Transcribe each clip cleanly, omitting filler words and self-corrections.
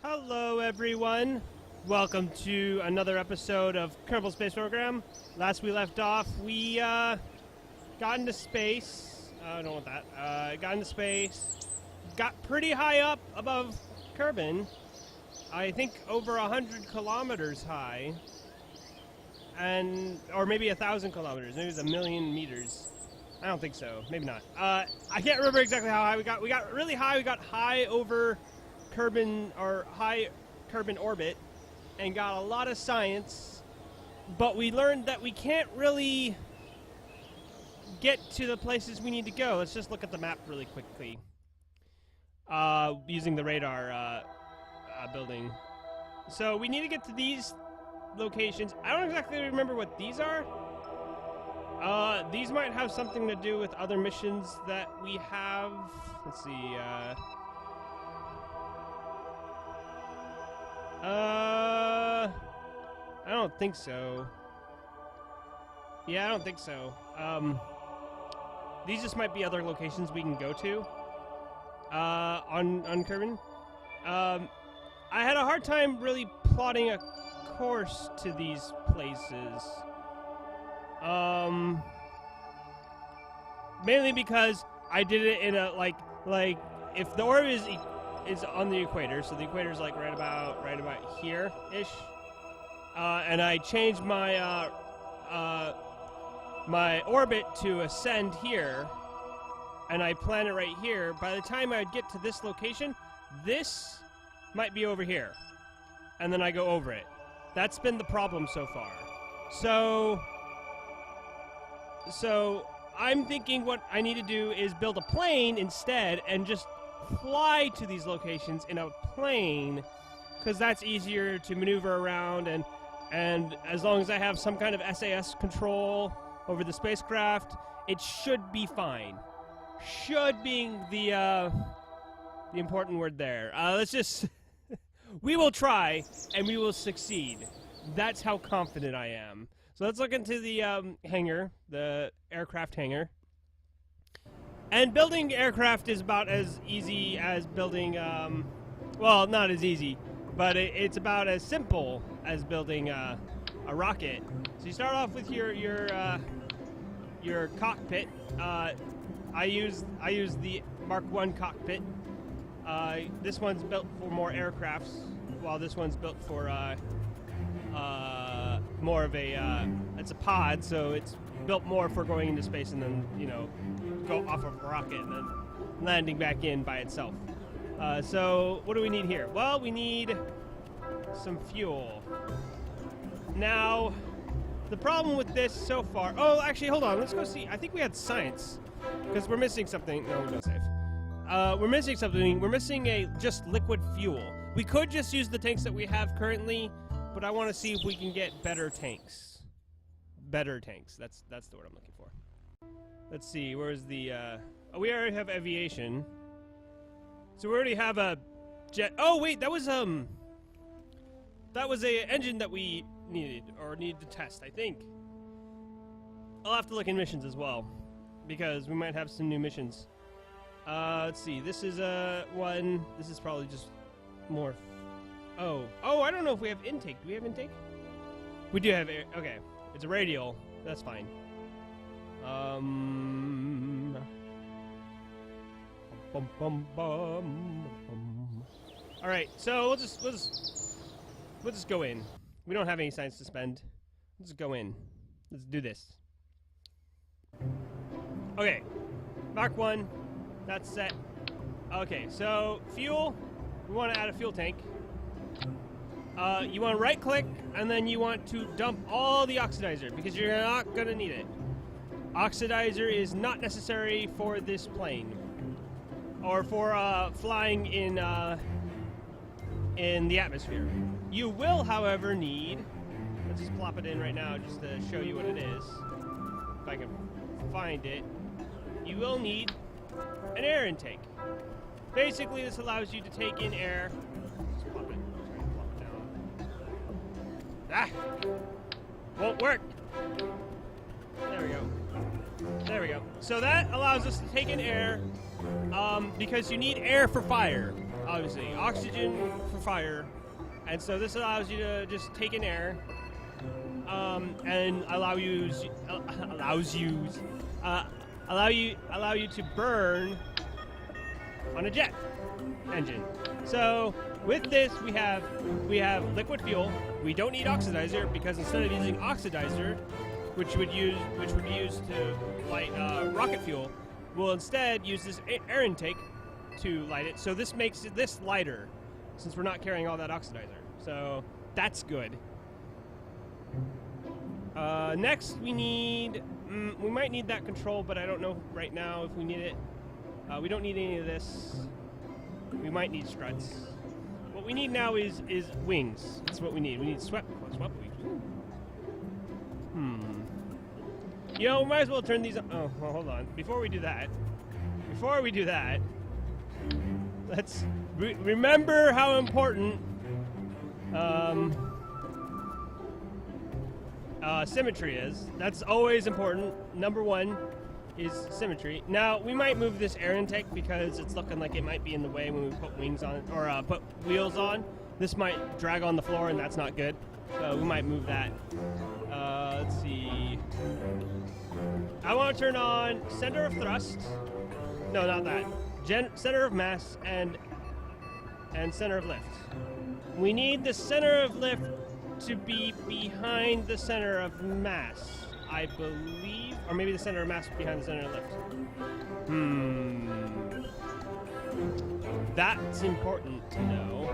Hello, everyone. Welcome to another episode of Kerbal Space Program. Last we left off, we got into space. I don't want that. Got into space. Got pretty high up above Kerbin. I think over 100 kilometers high. Or maybe 1,000 kilometers. Maybe it's 1,000,000 meters. I don't think so. Maybe not. I can't remember exactly how high we got. We got really high. We got high over Kerbin, or high Kerbin orbit, and got a lot of science, but we learned that we can't really get to the places we need to go. Let's just look at the map really quickly, using the radar building. So we need to get to these locations. I don't exactly remember what these are. These might have something to do with other missions that we have. Let's see, I don't think so. Yeah, I don't think so. These just might be other locations we can go to, on Kerbin. I had a hard time really plotting a course to these places. Mainly because I did it in a, like, if the orb is on the equator, so the equator is like right about here-ish, and I changed my my orbit to ascend here, and I plan it right here. By the time I'd get to this location, this might be over here, and then I go over it. That's been the problem so far. So I'm thinking what I need to do is build a plane instead and just fly to these locations in a plane, because that's easier to maneuver around, and as long as I have some kind of SAS control over the spacecraft, it should be fine. Should being the important word there. Let's just we will try and we will succeed. That's how confident I am. So let's look into the hangar, the aircraft hangar. And building aircraft is about as easy as building, well, not as easy, but it's about as simple as building a rocket. So you start off with your cockpit. I use the Mark I cockpit. This one's built for more aircrafts, while this one's built for more of a it's a pod, so it's built more for going into space and then, you know, go off of a rocket and then landing back in by itself. So what do we need here? Well, we need some fuel. Now, the problem with this so far... Oh, actually, hold on. Let's go see. I think we had science, because we're missing something. No, we don't save. We're missing something. We're missing just liquid fuel. We could just use the tanks that we have currently, but I want to see if we can get better tanks. Better tanks. That's the word I'm looking for. Let's see, where's the, oh, we already have aviation. So we already have a jet. Oh, wait, that was a engine that we needed to test, I think. I'll have to look in missions as well, because we might have some new missions. Let's see, this is one. This is probably just more. Oh, I don't know if we have intake. Do we have intake? We do have air. Okay, it's a radial. That's fine. All right, so we'll just go in. We don't have any science to spend. Let's just go in. Let's do this. Okay, Mark 1. That's set. Okay, so fuel. We want to add a fuel tank. You want to right-click, and then you want to dump all the oxidizer, because you're not going to need it. Oxidizer is not necessary for this plane, or for flying in the atmosphere. You will, however, need... Let's just plop it in right now just to show you what it is. If I can find it. You will need an air intake. Basically, this allows you to take in air. Just plop it. Plop it down. Ah! Won't work. There we go. There we go. So that allows us to take in air, because you need air for fire. obviously oxygen for fire, and so this allows you to just take in air, and allow you to burn on a jet engine. So with this, we have liquid fuel. We don't need oxidizer because instead of using oxidizer, which would use to light rocket fuel, we'll instead use this air intake to light it. So this makes this lighter, since we're not carrying all that oxidizer. So that's good. Next, we need. We might need that control, but I don't know right now if we need it. We don't need any of this. We might need struts. What we need now is wings. That's what we need. We need swept wings. You know, we might as well turn these. Oh, well, hold on. Before we do that, let's remember how important symmetry is. That's always important. Number one is symmetry. Now, we might move this air intake because it's looking like it might be in the way when we put wings on, or put wheels on. This might drag on the floor, and that's not good. So we might move that. Let's see. I want to turn on center of thrust. No, not that. Center of mass and center of lift. We need the center of lift to be behind the center of mass, I believe. Or maybe the center of mass behind the center of lift. That's important to know.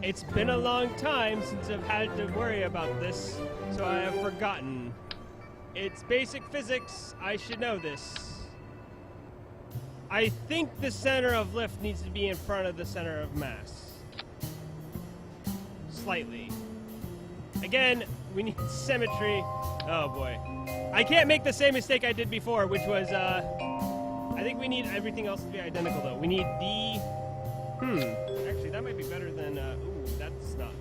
It's been a long time since I've had to worry about this, so I have forgotten. It's basic physics. I should know this. I think the center of lift needs to be in front of the center of mass. Slightly. Again, we need symmetry. Oh boy. I can't make the same mistake I did before, which was, I think we need everything else to be identical though. We need the, actually that might be better than, ooh, that's not,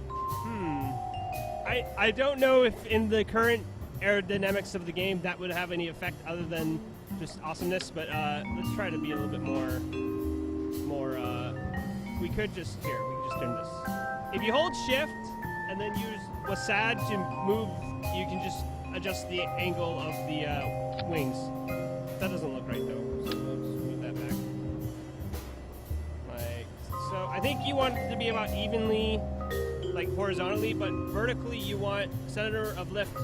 I don't know if in the current aerodynamics of the game that would have any effect other than just awesomeness, but let's try to be a little bit more, we could just turn this. If you hold shift and then use WASD to move, you can just adjust the angle of the wings. That doesn't look right though, so let's move that back. Like so. I think you want it to be about evenly, like horizontally, but vertically you want center of lift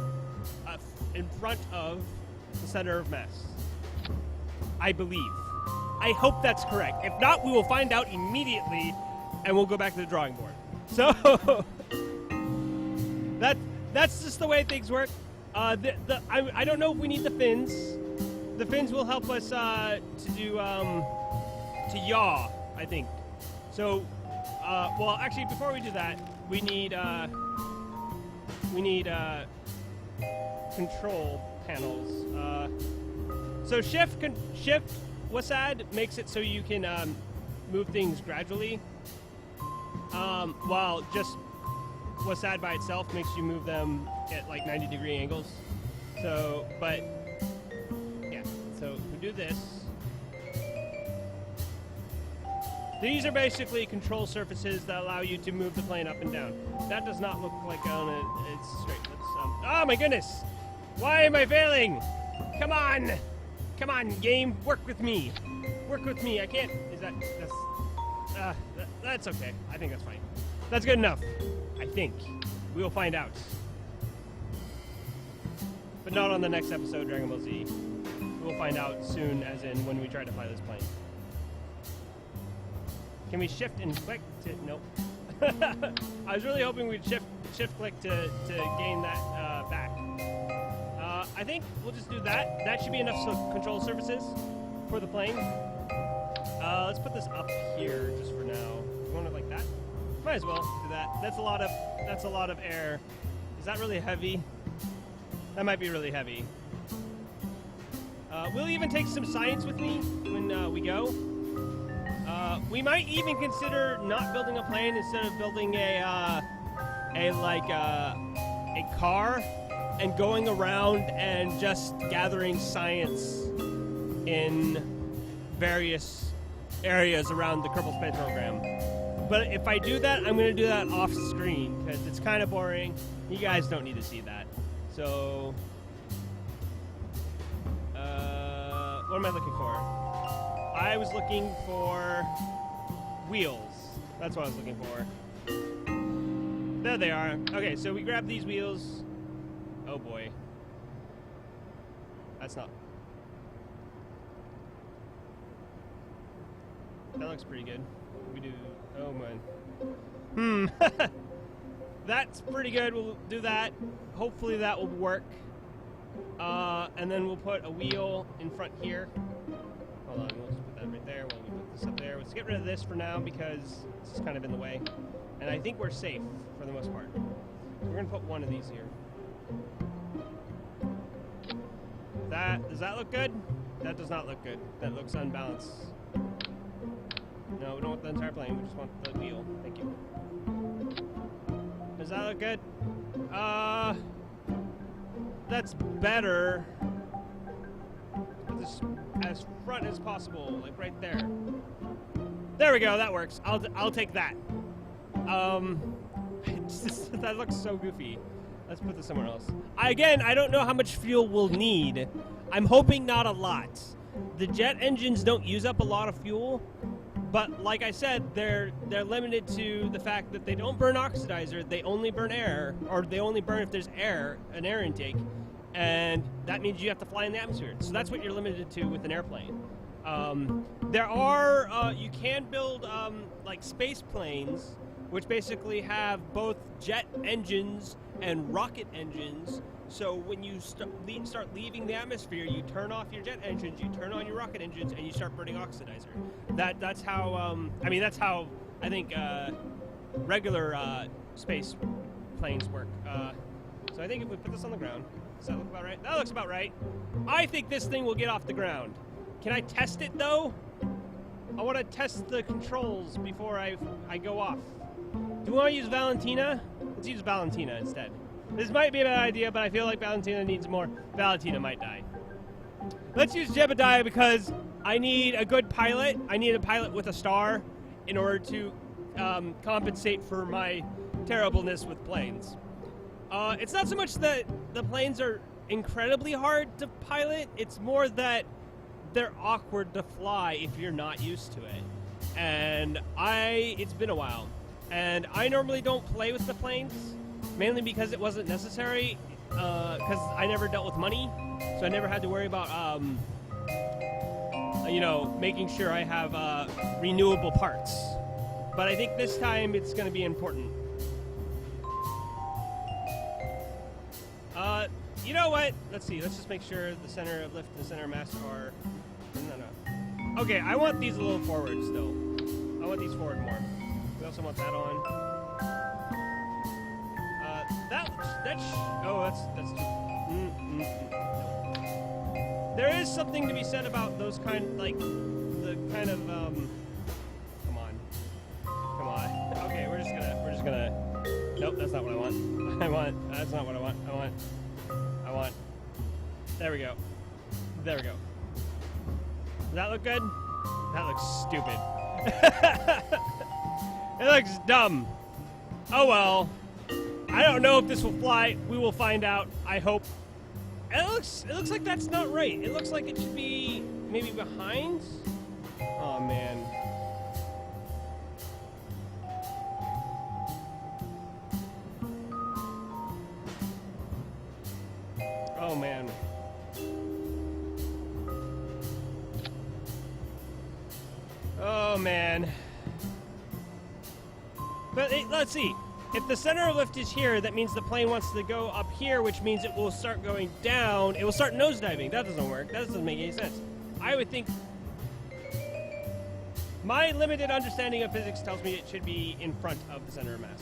in front of the center of mass. I believe. I hope that's correct. If not, we will find out immediately, and we'll go back to the drawing board. So that's just the way things work. I don't know if we need the fins. The fins will help us to yaw, I think. So, well, actually, before we do that, we need control panels. So shift WASD makes it so you can move things gradually, while just WASD by itself makes you move them at like 90-degree angles. So, but yeah, so if we do this, these are basically control surfaces that allow you to move the plane up and down. That does not look like it's straight. Let's, oh my goodness! Why am I failing? Come on! Come on, game, work with me. Work with me. I can't. That's okay. I think that's fine. That's good enough. I think. We will find out. But not on the next episode, Dragon Ball Z. We'll find out soon, as in when we try to fly this plane. Can we shift and click to... Nope. I was really hoping we'd shift click to gain that back. I think we'll just do that. That should be enough control surfaces for the plane. Let's put this up here just for now. You want it like that? Might as well do that. That's a lot of air. Is that really heavy? That might be really heavy. We'll even take some science with me when we go. We might even consider not building a plane instead of building a car and going around and just gathering science in various areas around the Kerbal Space Program. But if I do that, I'm going to do that off screen because it's kind of boring. You guys don't need to see that. So, what am I looking for? I was looking for wheels. That's what I was looking for. There they are. Okay, so we grab these wheels. Oh boy. That's not... That looks pretty good. We do... Oh man. That's pretty good. We'll do that. Hopefully that will work. And then we'll put a wheel in front here. Hold on, we'll just put that right there. We'll put this up there. Let's get rid of this for now because it's kind of in the way. And I think we're safe for the most part. So we're going to put one of these here. Does that look good? That does not look good. That looks unbalanced. No, we don't want the entire plane. We just want the wheel. Thank you. Does that look good? That's better. Put this as front as possible, like right there. There we go. That works. I'll take that. That looks so goofy. Let's put this somewhere else. I don't know how much fuel we'll need. I'm hoping not a lot. The jet engines don't use up a lot of fuel, but like I said, they're limited to the fact that they don't burn oxidizer. They only burn air, or they only burn if there's an air intake, and that means you have to fly in the atmosphere. So that's what you're limited to with an airplane. You can build like space planes, which basically have both jet engines and rocket engines. So when you start leaving the atmosphere, you turn off your jet engines, you turn on your rocket engines, and you start burning oxidizer. That's how that's how I think regular space planes work. So I think if we put this on the ground, does that look about right? That looks about right. I think this thing will get off the ground. Can I test it though? I want to test the controls before I go off. Do we want to use Valentina? Let's use Valentina instead. This might be a bad idea, but I feel like Valentina needs more. Valentina might die. Let's use Jebediah because I need a good pilot. I need a pilot with a star in order to compensate for my terribleness with planes. It's not so much that the planes are incredibly hard to pilot. It's more that they're awkward to fly if you're not used to it. And it's been a while. And I normally don't play with the planes, mainly because it wasn't necessary, because I never dealt with money, so I never had to worry about, making sure I have renewable parts. But I think this time it's going to be important. You know what? Let's see. Let's just make sure the center of lift and the center of mass are... No. Okay, I want these a little forward still. I want these forward more. We also want that on. No. There is something to be said about those come on. Okay, we're just gonna. Nope, that's not what I want. That's not what I want. I want. There we go. Does that look good? That looks stupid. It looks dumb. Oh well. I don't know if this will fly. We will find out. I hope. It looks like that's not right. It looks like it should be maybe behind. Oh man. Oh man. Oh man. But let's see. If the center of lift is here, that means the plane wants to go up here, which means it will start going down. It will start nosediving. That doesn't work. That doesn't make any sense. I would think... My limited understanding of physics tells me it should be in front of the center of mass.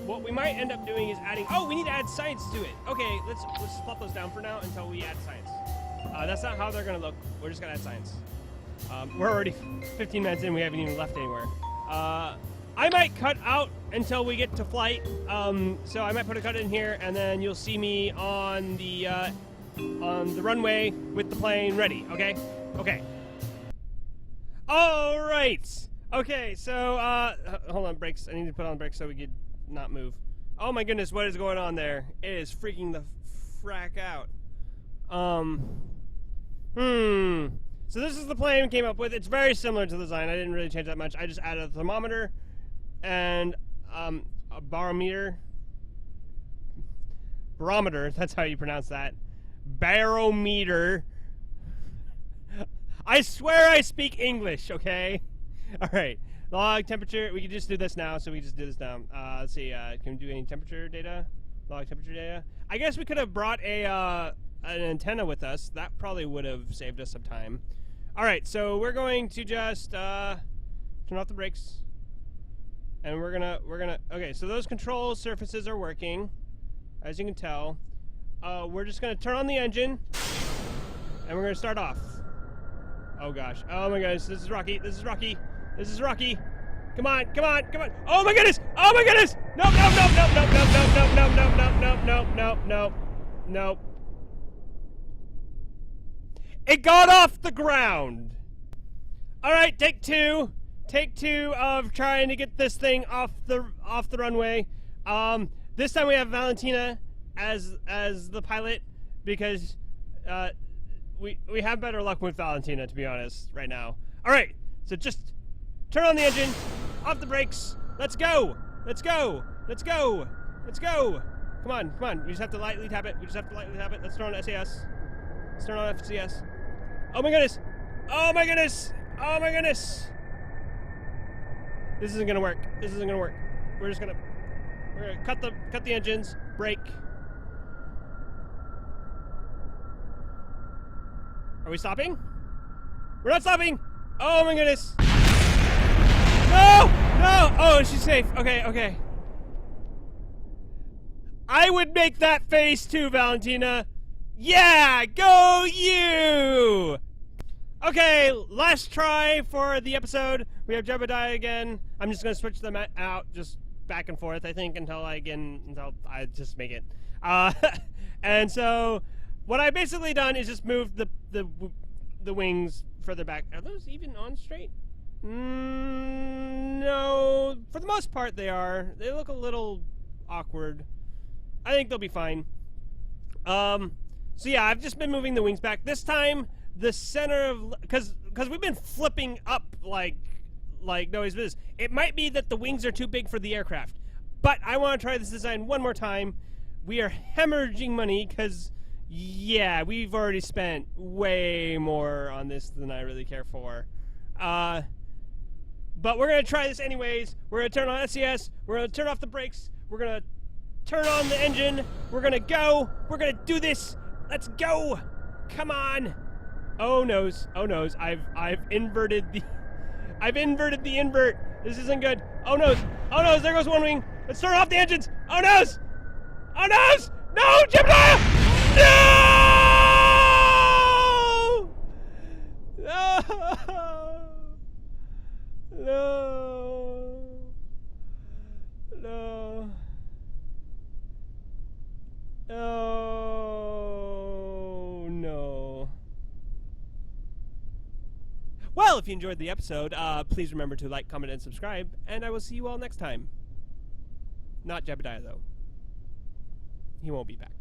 What we might end up doing is adding... Oh, we need to add science to it. Okay, let's plop those down for now until we add science. That's not how they're going to look. We're just going to add science. We're already 15 minutes in. We haven't even left anywhere. I might cut out until we get to flight. So I might put a cut in here, and then you'll see me on the runway with the plane ready. Okay. Okay. All right. Okay, so, hold on, brakes. I need to put on brakes so we could not move. Oh my goodness, what is going on there? It is freaking the frack out. So this is the plane we came up with. It's very similar to the design. I didn't really change that much. I just added a thermometer and, a barometer. Barometer, that's how you pronounce that. Barometer. I swear I speak English, okay? Alright, log temperature. We can just do this now, so we just do this now. Let's see, can we do any temperature data? Log temperature data? I guess we could have brought an antenna with us. That probably would have saved us some time. Alright, so we're going to just turn off the brakes. And we're gonna, okay, so those control surfaces are working, as you can tell. We're just gonna turn on the engine, and we're gonna start off. Oh gosh, oh my goodness, this is rocky, this is rocky, this is rocky. Come on, come on, come on. Oh my goodness, oh my goodness! Nope, nope, nope, nope, nope, nope, nope, nope, nope, nope, nope, nope, nope, nope, nope. It got off the ground. Alright, take two. Take two of trying to get this thing off the runway. This time we have Valentina as the pilot because we have better luck with Valentina, to be honest, right now. All right, so just turn on the engine, off the brakes. Let's go. Let's go. Let's go. Let's go. Come on, come on. We just have to lightly tap it. We just have to lightly tap it. Let's turn on SAS. Let's turn on FCS. Oh my goodness. Oh my goodness. Oh my goodness. This isn't gonna work. This isn't gonna work. We're gonna cut the engines, brake. Are we stopping? We're not stopping! Oh my goodness! No! No! Oh, she's safe. Okay, okay. I would make that face too, Valentina. Yeah! Go you! Okay, last try for the episode. We have Jebediah again. I'm just gonna switch them out, just back and forth, I think, until I just make it. And so, what I've basically done is just move the wings further back. Are those even on straight? No, for the most part they are. They look a little awkward. I think they'll be fine. So yeah, I've just been moving the wings back. This time, the center of, because we've been flipping up like nobody's business. It might be that the wings are too big for the aircraft, but I want to try this design one more time. We are hemorrhaging money because, yeah, we've already spent way more on this than I really care for. But we're gonna try this anyways. We're gonna turn on SES. We're gonna turn off the brakes. We're gonna turn on the engine. We're gonna go. We're gonna do this. Let's go. Come on. Oh noes. Oh noes. I've inverted the invert. This isn't good. Oh noes. Oh noes. There goes one wing. Let's turn off the engines. Oh noes. Oh noes. No, Jebediah. No. No. No. No. Oh, no. Well, if you enjoyed the episode, please remember to like, comment, and subscribe, and I will see you all next time. Not Jebediah, though. He won't be back.